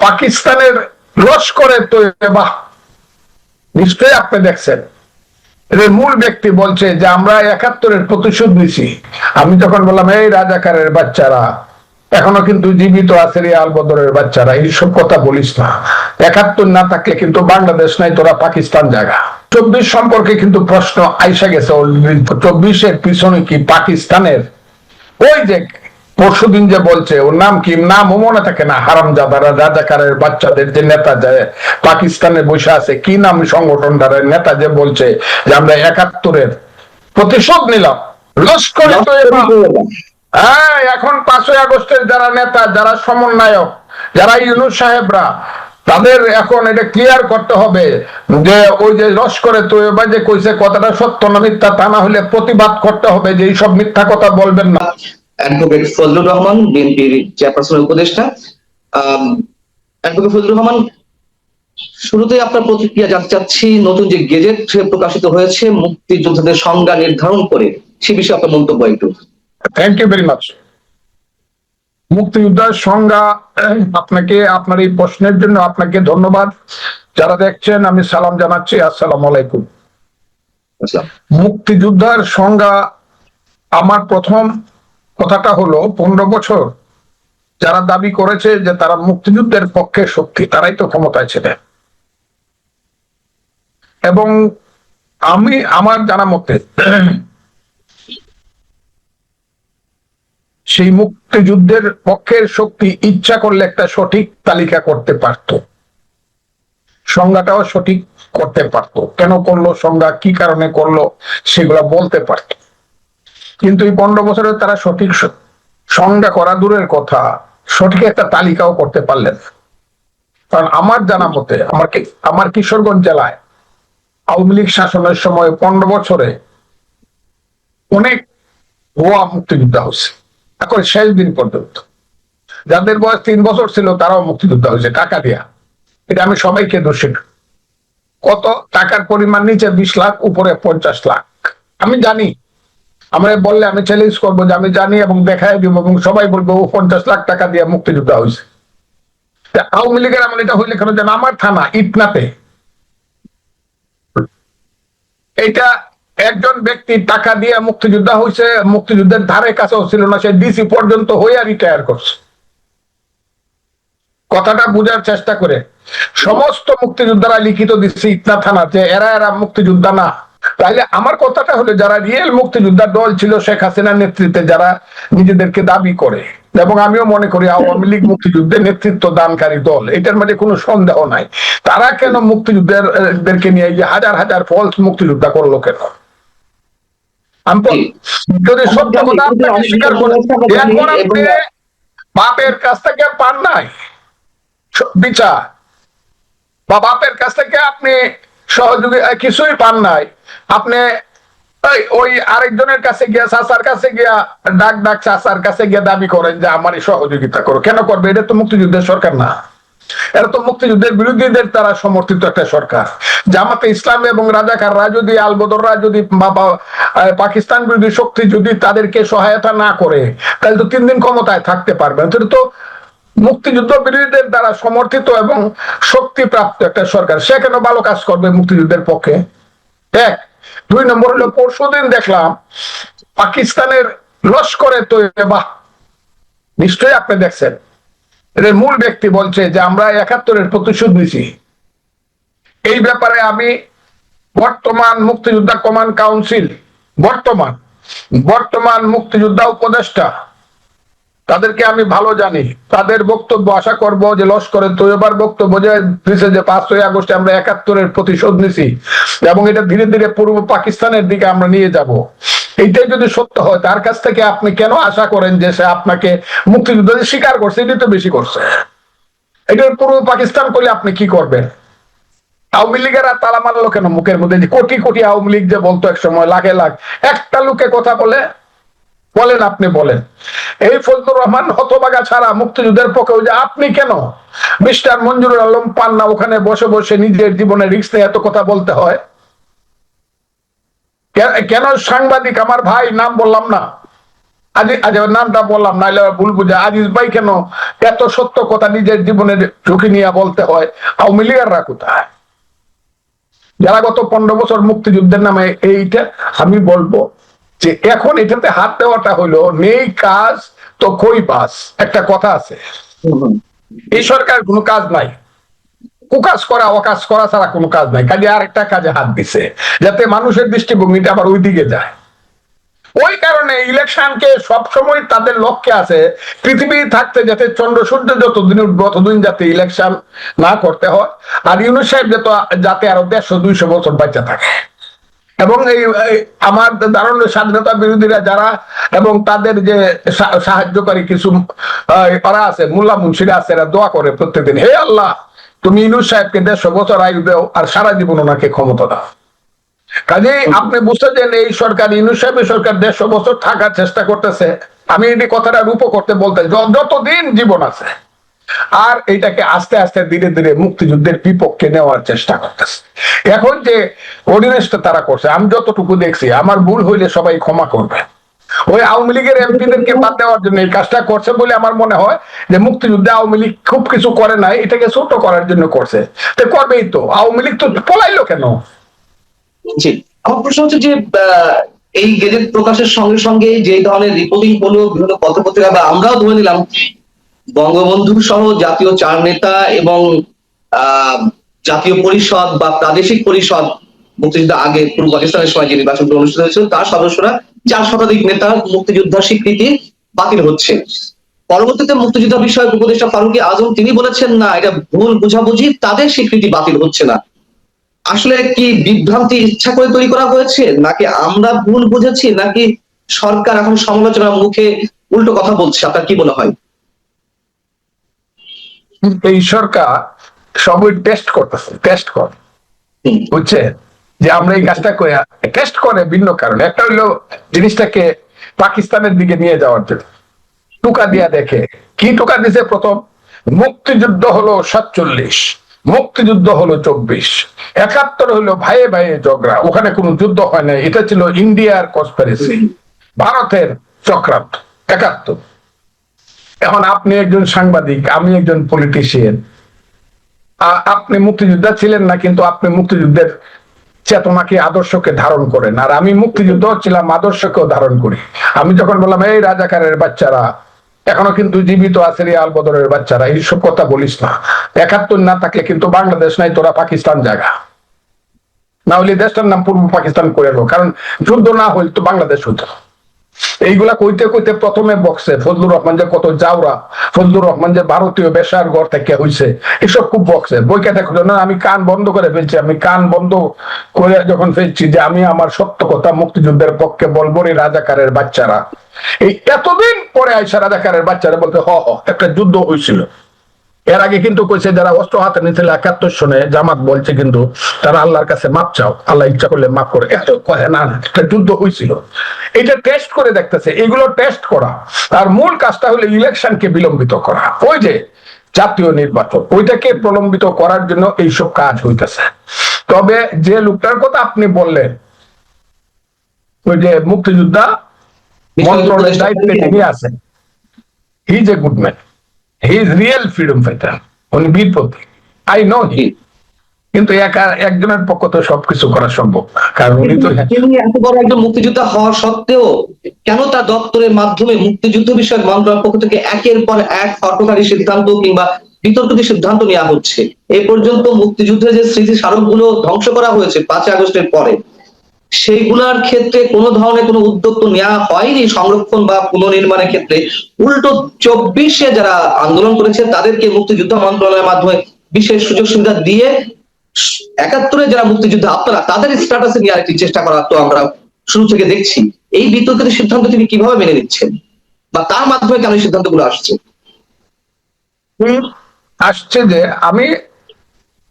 পাকিস্তানের লস্করে তৈয়বা, নিশ্চয়ই আপনি দেখছেন, এদের মূল ব্যক্তি বলছে যে আমরা ৭১-এর প্রতিশোধ নিছি। আমি তখন বললাম, এই রাজাকারের বাচ্চারা এখনো কিন্তু জীবিত আছে রে, আলবদরের বাচ্চারা, এইসব কথা বলিস না। ৭১ না থাকলে কিন্তু বাংলাদেশ নাই, তোরা পাকিস্তান জায়গা। ২৪ সম্পর্কে কিন্তু প্রশ্ন আইসা গেছে। ২৪-এর পিছনে কি পাকিস্তানের ওই যে পরশুদিন যে বলছে, ওর নাম কি, নামও মনে থাকে না, হারামজাদারা, রাজাকারের বাচ্চাদের যে নেতা যায় পাকিস্তানে বসে আছে, কি নাম সংগঠনটার নেতা যে বলছে যে আমরা ৭১-এর প্রতিশোধ নিলাম, লস্করে তৈয়বা। হ্যাঁ, এখন ৫ই আগস্টের যারা নেতা, যারা সমন্বয়ক, যারা ইউনূস সাহেবরা, তাদের এখন এটা ক্লিয়ার করতে হবে যে ওই যে লস্করে তৈয়বা যে কইছে কথাটা সত্য না মিথ্যা, তা না হলে প্রতিবাদ করতে হবে যে এইসব মিথ্যা কথা বলবেন না। অ্যাডভোকেট ফজলুর রহমান, বিএনপির চেয়ারপারসনের উপদেষ্টা। অ্যাডভোকেট ফজলুর রহমান, শুরুতেই আপনার প্রতিক্রিয়া জানতে চাচ্ছি, নতুন যে গেজেট প্রকাশিত হয়েছে মুক্তিযোদ্ধাদের সংজ্ঞা নির্ধারণ করে, সে বিষয়ে আপনার মন্তব্য একটু। Thank you very much. মুক্তিযোদ্ধার সংজ্ঞা, আপনাকে আপনার এই প্রশ্নের জন্য আপনাকে ধন্যবাদ। যারা দেখছেন আমি সালাম জানাচ্ছি, আসসালামু আলাইকুম। মুক্তিযোদ্ধার সংজ্ঞা, আমার প্রথম কথাটা হলো ১৫ বছর যারা দাবি করেছে যে তারা মুক্তিযুদ্ধের পক্ষে শক্তি, তারাই তো ক্ষমতায় ছিলেন। এবং আমি আমার জানা মতে সেই মুক্তিযুদ্ধের পক্ষের শক্তি ইচ্ছা করলে একটা সঠিক তালিকা করতে পারত, সংজ্ঞাটাও সঠিক করতে পারত, কেন করলো সংজ্ঞা, কি কারণে করলো সেগুলা বলতে পারত। কিন্তু এই ১৫ বছরে তারা সঠিক সংজ্ঞা করা দূরের কথা, সঠিক একটা তালিকাও করতে পারলেন। কারণ আমার জানা মতে আমার কিশোরগঞ্জ জেলায় আওয়ামী লীগ শাসনের সময় ১৫ বছরে অনেক ভুয়া মুক্তিযোদ্ধা হয়েছে, এখন শেষ দিন পর্যন্ত। যাদের বয়স ৩ বছর ছিল তারাও মুক্তিযোদ্ধা হয়েছে টাকা দিয়া। এটা আমি সবাইকে দোষী। কত টাকার পরিমাণ, নিচে ২০ লাখ, উপরে ৫০ লাখ। আমি জানি, আমরা বললে আমি চ্যালেঞ্জ করবো যে আমি জানি এবং দেখাই দিব, এবং সবাই বলবো ও ৫০ লাখ টাকা দিয়ে মুক্তিযোদ্ধা হয়েছে। আওয়ামী লীগের আমল এটা হইলে কেন জানো, আমার থানা ইটনাতে এটা একজন ব্যক্তি টাকা দিয়ে মুক্তিযোদ্ধা হয়েছে, মুক্তিযুদ্ধের ধারে কাছেও ছিল না, সে ডিসি পর্যন্ত হইয়া রিটায়ার করছে। কথাটা বোঝার চেষ্টা করে, সমস্ত মুক্তিযোদ্ধারা লিখিত দিচ্ছে ইটনা থানা যে এরা মুক্তিযোদ্ধা না। তাইলে আমার কথাটা হলো, যারা রিয়েল মুক্তিযোদ্ধার দল ছিল শেখ হাসিনার নেতৃত্বে, যারা নিজেদেরকে দাবি করে, এবং আমিও মনে করি আওয়ামী লীগ মুক্তিযুদ্ধের নেতৃত্ব দানকারী দল, এটার মধ্যে কোনো সন্দেহ নাই, তারা কেন মুক্তিযুদ্ধেরকে নিয়ে যে হাজার হাজার ফলস মুক্তিযোদ্ধা করলো কেন? যদি সত্য কথা আপনাকে স্বীকার করে, এখন আপনি বাপের কাছ থেকে পান নাই বিচার, বা বাপের কাছ থেকে আপনি সহযোগী কিছুই পান নাই, আপনি ওই আরেকজনের কাছে গিয়া, চাচার কাছে গিয়া ডাক চাচার কাছে গিয়া দাবি করেন যে আমারই সহযোগিতা করো। কেন করবে? এটা তো মুক্তিযুদ্ধের সরকার না, এটা তো মুক্তিযুদ্ধের বিরোধীদের দ্বারা সমর্থিত একটা সরকার। জামাতে ইসলাম এবং রাজাকাররা যদি, আলবদররা যদি, পাকিস্তান বিরোধী শক্তি যদি তাদেরকে সহায়তা না করে, তাহলে তো ৩ দিন ক্ষমতায় থাকতে পারবে। তো মুক্তিযুদ্ধ বিরোধীদের দ্বারা সমর্থিত এবং শক্তিপ্রাপ্ত একটা সরকার, সে কেন ভালো কাজ করবে মুক্তিযুদ্ধের পক্ষে? ১। ২ নম্বর হলো, পরশুদিন দেখলাম পাকিস্তানের লস্করে তৈয়বা, নিশ্চয়ই আপনি দেখছেন, এদের মূল ব্যক্তি বলছে যে আমরা ৭১-এর প্রতিশোধ নিছি। এই ব্যাপারে আমি বর্তমান মুক্তিযোদ্ধা কমান্ড কাউন্সিল, বর্তমান মুক্তিযোদ্ধা উপদেষ্টা, তাদেরকে আমি ভালো জানি, তাদের বক্তব্য আশা করব যে লস্করে তৈয়বার বক্তব্য যে দিয়েছে যে ৫ই আগস্টে আমরা ৭১-এর প্রতিশোধ নিছি এবং এটা ধীরে ধীরে পূর্ব পাকিস্তানের দিকে আমরা নিয়ে যাব, এইটাই যদি সত্য হয়, তার কাছ থেকে আপনি কেন আশা করেন যে সে আপনাকে মুক্তিযুদ্ধ স্বীকার করছে? এটাই তো বেশি করছে। এটা পূর্ব পাকিস্তান করলে আপনি কি করবেন? আওয়ামী লীগের আর তালা মারলো কেন মুখের মধ্যে? কোটি কোটি আওয়ামী লীগ যে বলতো এক সময়, লাখে লাখ, একটা লোকে কথা বলেন, আপনি বলেন। এই ফজলুর রহমান হতবাগা ছাড়া মুক্তিযুদ্ধের পক্ষে, যে আপনি কেন মিস্টার মঞ্জুরুল আলম পান না ওখানে বসে বসে নিজের জীবনে রিস্ক নিয়ে এত কথা বলতে হয়? কেন সাংবাদিক, আমার ভাই, নাম বললাম না, আজ নামটা বললাম নাইলে ভুল বুঝে, আজিজ ভাই কেন এত সত্য কথা নিজের জীবনের ঝুঁকি নিয়ে বলতে হয়? আওয়ামী লীগাররা কোথায়, যারা গত 15 বছর মুক্তিযুদ্ধের নামে? এইটা আমি বলবো যে এখন এটাতে হাত দেওয়াটা হলো নেই কাজ তো কই বাস, একটা কথা আছে। এই সরকার কোনো কাজ নাই, কুকাজ করা অকাজ করা ছাড়া কোনো কাজ নাই, কাজে আরেকটা কাজে হাত দিছে যাতে মানুষের দৃষ্টিভঙ্গিটা আবার ওই দিকে যায়। ওই কারণে ইলেকশনকে সবসময় তাদের লক্ষ্যে আছে পৃথিবী থাকতে যাতে চন্দ্র সূর্য যতদিন উঠবে ততদিন যাতে ইলেকশন না করতে হয়, আর ইউনূস সাহেব যাতে আরো 150-200 বছর বাচ্চা থাকে। এবং এই আমার ধারণা স্বাধীনতা বিরোধীরা যারা এবং তাদের যে সাহায্যকারী কিছু ওরা আছে, মোল্লা মুন্সিরা আছে, এরা দোয়া করে প্রত্যেকদিন, হে আল্লাহ তুমি ইউনূস সাহেবকে 150 বছর আয়ু দাও আর সারা জীবন ওনাকে ক্ষমতা দাও। কাজেই আপনি বুঝতেছেন এই সরকার, ইউনূস সাহেবের সরকার 150 বছর থাকার চেষ্টা করতেছে। আমি এই কথাটা রূপ করতে বলতে যতদিন জীবন আছে, আর এইটাকে আস্তে আস্তে ধীরে ধীরে মুক্তিযুদ্ধের বিপক্ষে নেওয়ার চেষ্টা করতেছে। এখন যে অর্ডিনেন্সটা তারা করছে, আমি যতটুকু দেখছি, আমার ভুল হইলে সবাই ক্ষমা করবে, ওই আওয়ামী লীগের এমপিদেরকে বাদ দেওয়ার জন্য এই কাজটা করছে বলে আমার মনে হয়। যে মুক্তিযুদ্ধে আওয়ামী লীগ খুব কিছু করে নাই, এটাকে ছোট করার জন্য করছে, তো করবেই তো। আওয়ামী লীগ তো পলাইলো কেন? জি, আমার প্রশ্ন হচ্ছে যে এই গেজেট প্রকাশের সঙ্গে সঙ্গে যে ধরনের রিপোর্টিং হলো বিভিন্ন পত্রপত্রিকা, বা আমরাও ধরে নিলাম বঙ্গবন্ধু সহ জাতীয় 4 নেতা এবং জাতীয় পরিষদ বা প্রাদেশিক পরিষদ, মুক্তিযুদ্ধ আগে পূর্ব পাকিস্তানের সময় যে নির্বাচনটি অনুষ্ঠিত হয়েছিল তার সদস্যরা 4 শতাধিক নেতার মুক্তিযোদ্ধার স্বীকৃতি বাতিল হচ্ছে। পরবর্তীতে মুক্তিযোদ্ধা বিষয়ক উপদেষ্টা ফারুকী আজম তিনি বলেছেন না, এটা ভুল বুঝাবুঝি, তাদের স্বীকৃতি বাতিল হচ্ছে না। আসলে কি বিভ্রান্তি ইচ্ছা করে তৈরি করা হয়েছে, নাকি আমরা ভুল বুঝেছি, নাকি সরকার এখন সমালোচনার মুখে উল্টো কথা বলছে? আপনার কি মনে হয়? এই সরকার সবই টেস্ট করতেছে, টেস্ট করে, বুঝছে যে আমরা এই কাজটা করে টেস্ট করে ভিন্ন কারণে। একটা হইলো জিনিসটাকে পাকিস্তানের দিকে নিয়ে যাওয়ার জন্য টুকা দিয়া দেখে। কি টুকা দিছে? প্রথম মুক্তিযুদ্ধ হলো 47, মুক্তিযুদ্ধ হলো 24, 71 হলো ভাইয়ে ভাইয়ে ঝগড়া, ওখানে কোনো যুদ্ধ হয় না, এটা ছিল ইন্ডিয়ার কনস্পিরেসি, ভারতের চক্রান্ত। 71। এখন আপনি একজন সাংবাদিক, আমি একজন পলিটিশিয়ান, আপনি মুক্তিযোদ্ধা ছিলেন না, কিন্তু আপনি মুক্তিযুদ্ধের চেতনাকে আদর্শকে ধারণ করেন, আর আমি মুক্তিযুদ্ধ ছিলাম, আদর্শকেও ধারণ করি। আমি যখন বললাম এই রাজাকারের বাচ্চারা এখনো কিন্তু জীবিত আছে, রিয়াল বদরের বাচ্চারা, এইসব কথা বলিস না, 71 না থাকলে কিন্তু বাংলাদেশ নাই, তোরা পাকিস্তান জায়গা, না হলে দেশটার নাম পূর্ব পাকিস্তান করে এলো, কারণ যুদ্ধ না হইলে তো বাংলাদেশ হইতো। এইগুলা কইতে কইতে প্রথমে বক্সে ফজলুর রহমান যে কত যাওরা, ফজলুর রহমান যে ভারতীয় বেশার ঘর থেকে হইছে, এসব খুব বক্সে বই কেটে না। আমি কান বন্ধ করে ফেলছি, আমি কান বন্ধ করে যখন ফেলছি যে আমি আমার সত্য কথা মুক্তিযুদ্ধের পক্ষে বলবো রে রাজাকারের বাচ্চারা, এই এতদিন পরে আইসা রাজাকারের বাচ্চারা বলতে একটা যুদ্ধ হয়েছিল। এর আগে কিন্তু কইছে যারা অস্ত্র হাতে নিয়েছিল 71 সনে, জামাত বলছে কিন্তু তারা আল্লাহর কাছে মাপ চাও, আল্লাহ ইচ্ছা করলে মাপ করে, এত কয় না, একটা যুদ্ধ হয়েছিল। এটা টেস্ট করে দেখতেছে, এগুলো টেস্ট করা। তার মূল কাজটা হলো ইলেকশনকে বিলম্বিত করা, ওই যে জাতীয় নির্বাচন, ওইটাকে প্রলম্বিত করার জন্য এইসব কাজ হইতেছে। তবে যে লোকটার কথা আপনি বললেন, ওই যে মুক্তিযোদ্ধা মন্ত্রণালয়ের দায়িত্বে তিনি আছেন, he is a good man, he is real freedom fighter, উনি বীর প্রতীক, আই নো হি। কিন্তু একজনের পক্ষ তো সবকিছু করা সম্ভব না, কারণ উনি তো এত বড় একজন মুক্তিযোদ্ধা হওয়া সত্ত্বেও কেন তার দপ্তরের মাধ্যমে মুক্তিযুদ্ধ বিষয়ক মন্ত্রণালয়ের পক্ষ থেকে একের পর এক হঠকারী সিদ্ধান্ত কিংবা বিতর্কিত সিদ্ধান্ত নেওয়া হচ্ছে? এই পর্যন্ত মুক্তিযুদ্ধের যে স্মৃতি স্মারকগুলো ধ্বংস করা হয়েছে 5 আগস্টের পরে, সেইগুলার ক্ষেত্রে কোনো ধরনের কোনো উদ্যোগ তো নেওয়া হয়নি সংরক্ষণ বা পুনর্নির্মাণের ক্ষেত্রে। উল্টো 24-এ যারা আন্দোলন করেছে তাদেরকে মুক্তিযুদ্ধ মন্ত্রণালয়ের মাধ্যমে বিশেষ সুযোগ সুবিধা দিয়ে 71-এ যারা মুক্তিযোদ্ধা আপনারা তাদের স্ট্যাটাসে নিয়ে আরেকটি চেষ্টা করা তো আমরা শুরু থেকে দেখছি। এই বিতর্কিত সিদ্ধান্ত তিনি কিভাবে মেনে নিচ্ছেন, বা তার মাধ্যমে কেন এই সিদ্ধান্তগুলো আসছে? আসছে যে আমি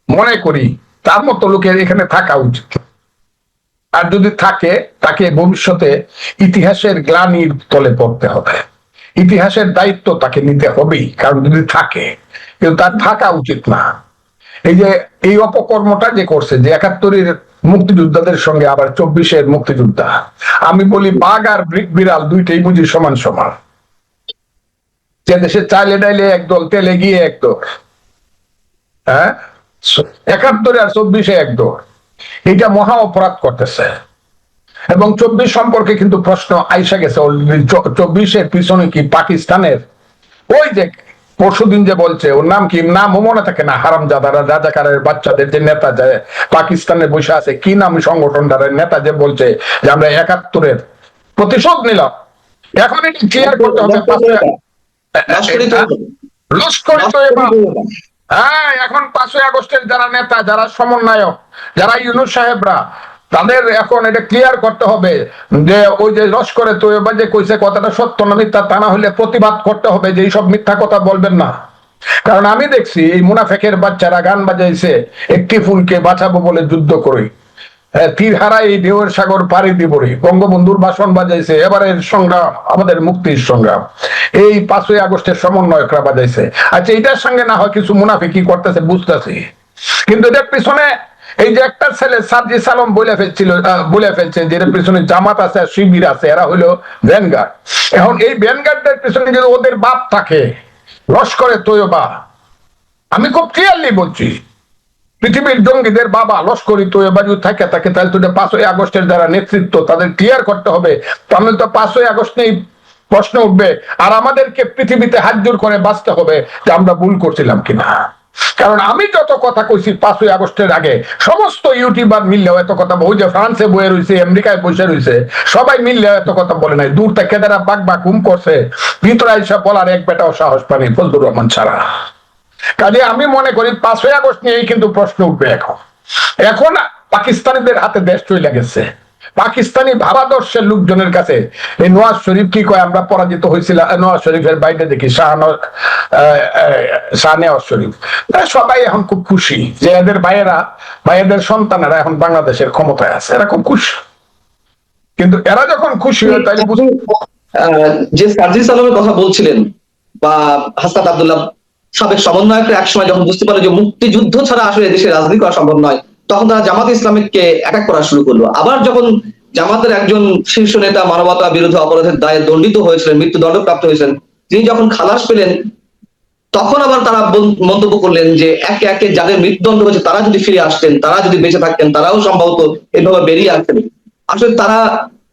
মনে করি তার মতো লোকের এখানে থাকা উচিত, আর যদি থাকে তাকে ভবিষ্যতে ইতিহাসের গ্লানির তলে পড়তে হবে, ইতিহাসের দায়িত্ব তাকে নিতে হবেই, কারণ যদি থাকে, কিন্তু তার থাকা উচিত না। এই যে এই অপকর্মটা যে করছে, যে 71-এর মুক্তিযোদ্ধাদের সঙ্গে আবার 24-এর মুক্তিযোদ্ধা। আমি বলি বাঘ আর বিড়াল দুইটাই বুঝি সমান সমান। যে দেশে চাইলে ডাইলে একদল, তেলে গিয়ে একদল, হ্যাঁ, 71 আর 24-এ একদল, এটা মহা অপরাধ করতেছে। এবং 24 সম্পর্কে কিন্তু প্রশ্ন আইসা গেছে অলরেডি। 24-এর পিছনে কি পাকিস্তানের ওই যে পরশুদিন যে বলছে, ওর নাম কি, নামও মনে থাকে না, হারামজাদারা রাজাকারের বাচ্চাদের যে নেতা যে পাকিস্তানে বসে আছে, কি নাম সংগঠনটার নেতা যে বলছে যে আমরা 71-এর প্রতিশোধ নিলাম। এখন এটা ক্লিয়ার করতে হবে। লস্কর তৈয়বা, হ্যাঁ, এখন 5ই আগস্টের যারা নেতা, যারা সমন্বয়ক, যারা ইউনূস সাহেবরা, তাদের এখন এটা ক্লিয়ার করতে হবে যে ওই যে লস্করে তৈয়বা যে কইছে কথাটা সত্য না মিথ্যা, তা না হলে প্রতিবাদ করতে হবে যে এইসব মিথ্যা কথা বলবেন না। কারণ আমি দেখছি এই মুনাফেকের বাচ্চারা গান বাজাইছে, একটি ফুলকে বাঁচাবো বলে যুদ্ধ করি, তীর হারা এই ঢেউয়ের সাগর পাড়ি দিবরি, বঙ্গবন্ধুর ভাষণ বাজাইছে, এবারের সংগ্রাম আমাদের মুক্তির সংগ্রাম, এই 5ই আগস্টের সমন্বয়করা বাজাইছে। আচ্ছা, এটার সঙ্গে না হয় কিছু মুনাফিকি করতেছে বুঝতেছি, কিন্তু এদের পিছনে এই যে একটা ছেলে সার্জিস আলম বলে ফেলছে যে এর পিছনে জামাত আছে, শিবির আছে, এরা হলো ভ্যানগার্ড। এখন এই ভ্যানগার্ডদের পিছনে যদি ওদের বাপ থাকে লস্করে তৈয়বা, আমি খুব ক্লিয়ারলি বলছি, পৃথিবীর জঙ্গিদের বাবা লস্করি তৈয়বা যদি থাকে তাহলে তো 5ই আগস্টের যারা নেতৃত্ব তাদের ক্লিয়ার করতে হবে। তাহলে তো 5ই আগস্ট নিয়ে প্রশ্ন উঠবে, আর আমাদেরকে পৃথিবীতে হাত জোর করে বাঁচতে হবে যে আমরা ভুল করছিলাম কিনা। কারণ আমি যত কথা কইছি 5ই আগস্টের আগে, সমস্ত ইউটিউবার মিললেও এত কথা, ওই যে ফ্রান্সে বয়ে রয়েছে, আমেরিকায় বসে রয়েছে, সবাই মিললেও এত কথা বলে নাই। দূর থেকে যারা বাঘ বাঘ হুম করছে, ভিতরে এসে বলার এক বেটাও সাহস পানি ফজলুর রহমান ছাড়া। কাজে আমি মনে করি 5ই আগস্ট নিয়েই কিন্তু প্রশ্ন উঠবে। এখন পাকিস্তানিদের হাতে দেশ চলে গেছে, পাকিস্তানি ভাবাদর্শের লোকজনের কাছে। এই নওয়াজ শরীফ কি কয়, আমরা পরাজিত হয়েছিলাম, নওয়াজ শরীফের বাইরে দেখি শাহনেওয়াজ শরীফ, সবাই এখন খুব খুশি যে এদের ভাইয়েদের সন্তানেরা এখন বাংলাদেশের ক্ষমতায় আছে, এরা খুব খুশি। কিন্তু এরা যখন খুশি হয় তাহলে যে সার্জিস আলমের কথা বলছিলেন বা হাসনাত আব্দুল্লাহ সাবেক সমন্বয়করা একসময় যখন বুঝতে পারলো যে মুক্তিযুদ্ধ ছাড়া আসলে দেশে রাজনীতি করা সম্ভব নয়, তখন তারা জামাত ইসলামীকে অ্যাটাক করা শুরু করলো। আবার যখন জামাতের একজন শীর্ষ নেতা মানবতা বিরোধী অপরাধের দায়ে দণ্ডিত হয়েছিলেন, মৃত্যুদণ্ডপ্রাপ্ত হয়েছেন, তিনি যখন খালাস পেলেন, তখন আবার তারা মন্তব্য করলেন যে একে একে যাদের মৃত্যুদণ্ড হয়েছে তারা যদি ফিরে আসতেন, তারা যদি বেঁচে থাকতেন, তারাও সম্ভবত এভাবে বেরিয়ে আসতেন। আসলে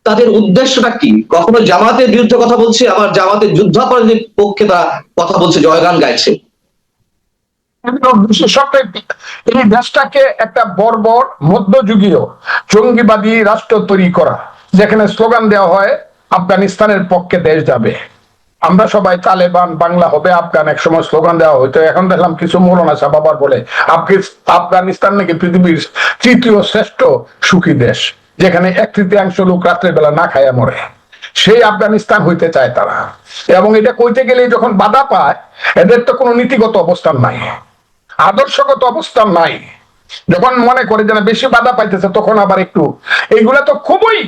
তাদের উদ্দেশ্যটা কি? কখনো জামাতের বিরুদ্ধে কথা বলছে, আবার জামাতের যুদ্ধাপরাধীর পক্ষে তারা কথা বলছে, জয়গান গাইছে। এই দেশটাকে একটা বর্বর মধ্যযুগীয় জঙ্গিবাদী রাষ্ট্র তৈরি করা, যেখানে স্লোগান দেওয়া হয় আফগানিস্তানের পক্ষে দেশ যাবে, আমরা সবাই তালেবান, বাংলা হবে আফগান, এক সময় স্লোগান দেওয়া হইতো। এখন দেখলাম কিছু মৌলানা সাহেব আবার বলে আফগানিস্তান নাকি পৃথিবীর 3য় শ্রেষ্ঠ সুখী দেশ, যেখানে 1/3 লোক রাত্রে বেলা না খায়া মরে। সেই আফগানিস্তান হইতে চায় তারা। এবং এটা কইতে গেলে যখন বাধা পায়, এদের তো কোনো নীতিগত অবস্থান নাই, আদর্শগত অবস্থান নাই। যখন মনে করে যে বেশি বাধা পাইতেছে, তখন আবার একটু, এইগুলা তো খুবই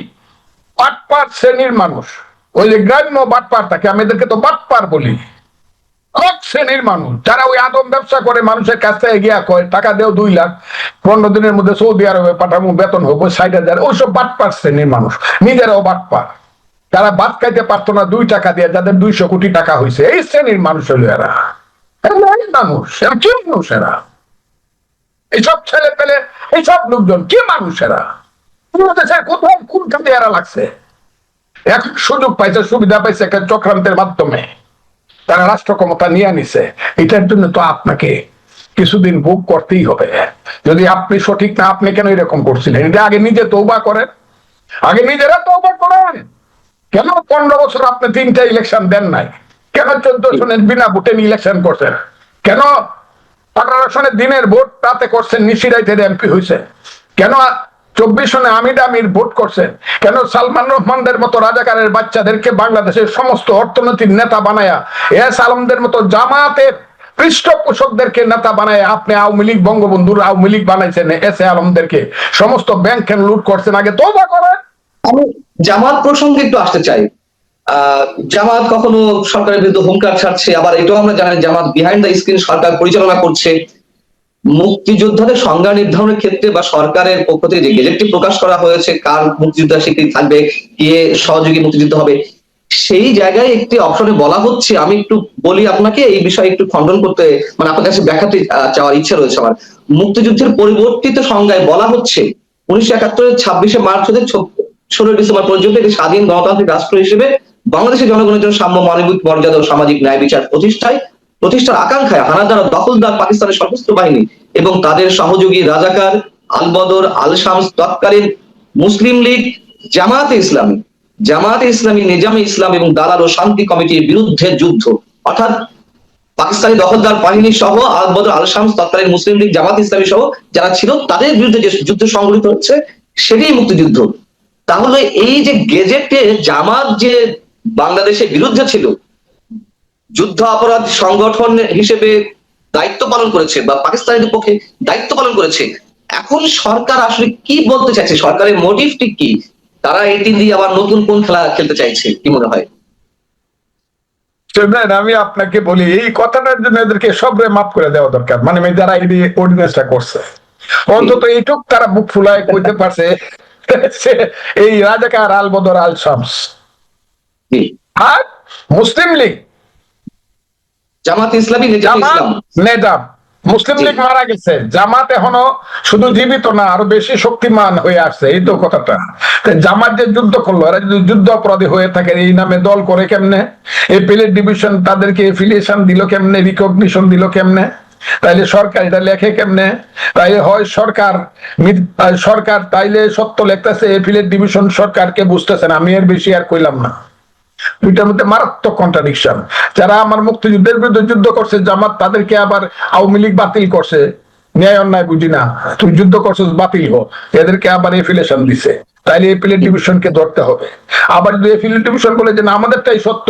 বাটপার শ্রেণীর মানুষ। ওই যে গ্রাম্য বাটপার থাকে, আমি এদেরকে তো বাটপার বলি, শ্রেণীর মানুষ যারা ওই আদম ব্যবসা করে, মানুষের কাছ থেকে গিয়া কয় টাকা দেও 2 লাখ, 15 দিনের মধ্যে সৌদি আরবে পাঠাবো, বেতন হবো 60,000, ওইসব বাটপার শ্রেণীর মানুষ, নিজেরাও বাটপার, যারা ভাত খাইতে পারতো না 2 টাকা দিয়ে, যাদের 200 কোটি টাকা হয়েছে, এই শ্রেণীর মানুষ হলো এরা। মানুষ এরা কি মানুষ? এরা এইসব ছেলে পেলে, এইসব লোকজন কি মানুষ? এরা কোথাও কোন কাজে এরা লাগছে? এখন সুযোগ পাইছে, সুবিধা পাইছে একটা চক্রান্তের মাধ্যমে, তারা রাষ্ট্র ক্ষমতা নিয়ে নিছে। এটার জন্য তো আপনাকে কিছুদিন ভোগ করতেই হবে। যদি আপনি সঠিক না, আপনি কেন এরকম করছিলেন? এটা আগে নিজে তওবা করেন, আগে নিজেরা তওবা করেন। কেন 15 বছর আপনি 3টা ইলেকশন দেন নাই? কেন 14 সনের বিনা ভোটে ইলেকশন করছেন? কেন 18 সনের দিনের ভোট রাতে করছেন, নিশিরাইতে এমপি হয়েছে? কেন 24 সনে আমির ভোট করছেন? কেন সালমান রহমানদের মতো রাজাকারের বাচ্চাদেরকে বাংলাদেশের সমস্ত অর্থনৈতিক নেতা বানায়া, এস আলমদের মতো জামাতের পৃষ্ঠপোষকদেরকে নেতা বানায় আপনি আওয়ামী লীগ, বঙ্গবন্ধুর আওয়ামী লীগ বানাইছেন, এস আলমদেরকে সমস্ত ব্যাংক লুট করছেন। আগে তওবা করেন। আমি জামাত প্রসঙ্গে একটু আসতে চাই। জামাত কখনো সরকারের বিরুদ্ধে হুঙ্কার ছাড়ছে, আবার এটাও আমরা জানি জামাত বিহাইন্ড দ্য স্ক্রিন সরকার পরিচালনা করছে। মুক্তিযোদ্ধাদের সংজ্ঞা নির্ধারণের ক্ষেত্রে বা সরকারের পক্ষ থেকে যে গেজেটটি প্রকাশ করা হয়েছে, কার মুক্তিযোদ্ধা স্বীকৃতি থাকবে, কে সহযোগী মুক্তিযুদ্ধ হবে, সেই জায়গায় একটি অপশনে বলা হচ্ছে, আমি একটু বলি আপনাকে, এই বিষয়ে একটু খণ্ডন করতে, মানে আপনার কাছে ব্যাখ্যাতে চাওয়ার ইচ্ছা রয়েছে আমার। মুক্তিযুদ্ধের পরিবর্তিত সংজ্ঞায় বলা হচ্ছে 1971-এর 26শে মার্চ হতে 16 ডিসেম্বর পর্যন্ত একটি স্বাধীন গণতান্ত্রিক রাষ্ট্র হিসেবে বাংলাদেশের জনগণের জন্য সাম্য, মানবিক মর্যাদা ও সামাজিক ন্যায় বিচার প্রতিষ্ঠার আকাঙ্ক্ষায় হানাদার ও দখলদার পাকিস্তানের সশস্ত্র বাহিনী এবং তাদের সহযোগী রাজাকার, আল-বদর, আল-শামস, তৎকালীন মুসলিম লীগ, জামায়াতে ইসলামী, নিজামে ইসলাম এবং দালাল ও শান্তি কমিটির বিরুদ্ধে যুদ্ধ, অর্থাৎ পাকিস্তানি দখলদার বাহিনী সহ আল-বদর, আল-শামস, তৎকালীন মুসলিম লীগ, জামায়াতে ইসলামী সহ যারা ছিল তাদের বিরুদ্ধে যে যুদ্ধ সংঘটিত হচ্ছে সেটাই মুক্তিযুদ্ধ। তাহলে এই যে গেজেটে জামাত যে বাংলাদেশের বিরুদ্ধে ছিল, যুদ্ধ অপরাধ সংগঠন হিসেবে দায়িত্ব পালন করেছে বা পাকিস্তানের পক্ষে দায়িত্ব পালন করেছে, এখন সরকার আসলে কি বলতে চাইছে, সরকারের মোটিভটি কি, তারা এটি দিয়ে আবার নতুন কোন খেলা খেলতে চাইছে, কি মনে হয়? আমি আপনাকে বলি, এই কথাটার জন্য এদেরকে সবরে মাফ করে দেওয়া দরকার। মানে যারা এই অর্ডিন্যান্সটা করছে, অন্তত এইটুক তারা বুক ফুলায় কইতে পারছে এই রাজাকার, আল-বদর, আল-শামস আর মুসলিম লীগ, জামাত ইসলামী, নিজামে ইসলাম, নেজাম। মুসলিম লীগ মারা গেছে, জামাত এখনো শুধু জীবিত না, আরো বেশি শক্তিমান হয়ে আসছে, এই তো কথাটা। জামাত যে যুদ্ধ করলো, এরা যদি যুদ্ধ অপরাধী হয়ে থাকে, এই নামে দল করে কেমনে, এপিলেট ডিভিশন তাদেরকে এফিলিয়েশন দিল কেমনে, রিকগনিশন দিল কেমনে, তাইলে সরকার এটা লেখে কেমনে, তাইলে হয় সরকার তাইলে সত্য লেখতেছে, এপিলেট ডিভিশন সরকারকে বুঝতেছে না। আমি এর বেশি আর কইলাম না, দুইটার মধ্যে মারাত্মক কন্ট্রাডিকশন। যারা আমার মুক্তিযুদ্ধের বিরুদ্ধে যুদ্ধ করছে জামাত, তাদেরকে আবার আওয়ামী লীগ বাতিল করছে, ন্যায় অন্যায় বুঝি না, তুই যুদ্ধ করছিস বাতিল হো, এদেরকে আবার এফিলিয়েশন দিছে, তাইলে এপিলেট ডিভিশনকে ধরতে হবে। আবার যদি এপিলেট ডিভিশন বলে যে না আমাদেরটাই সত্য,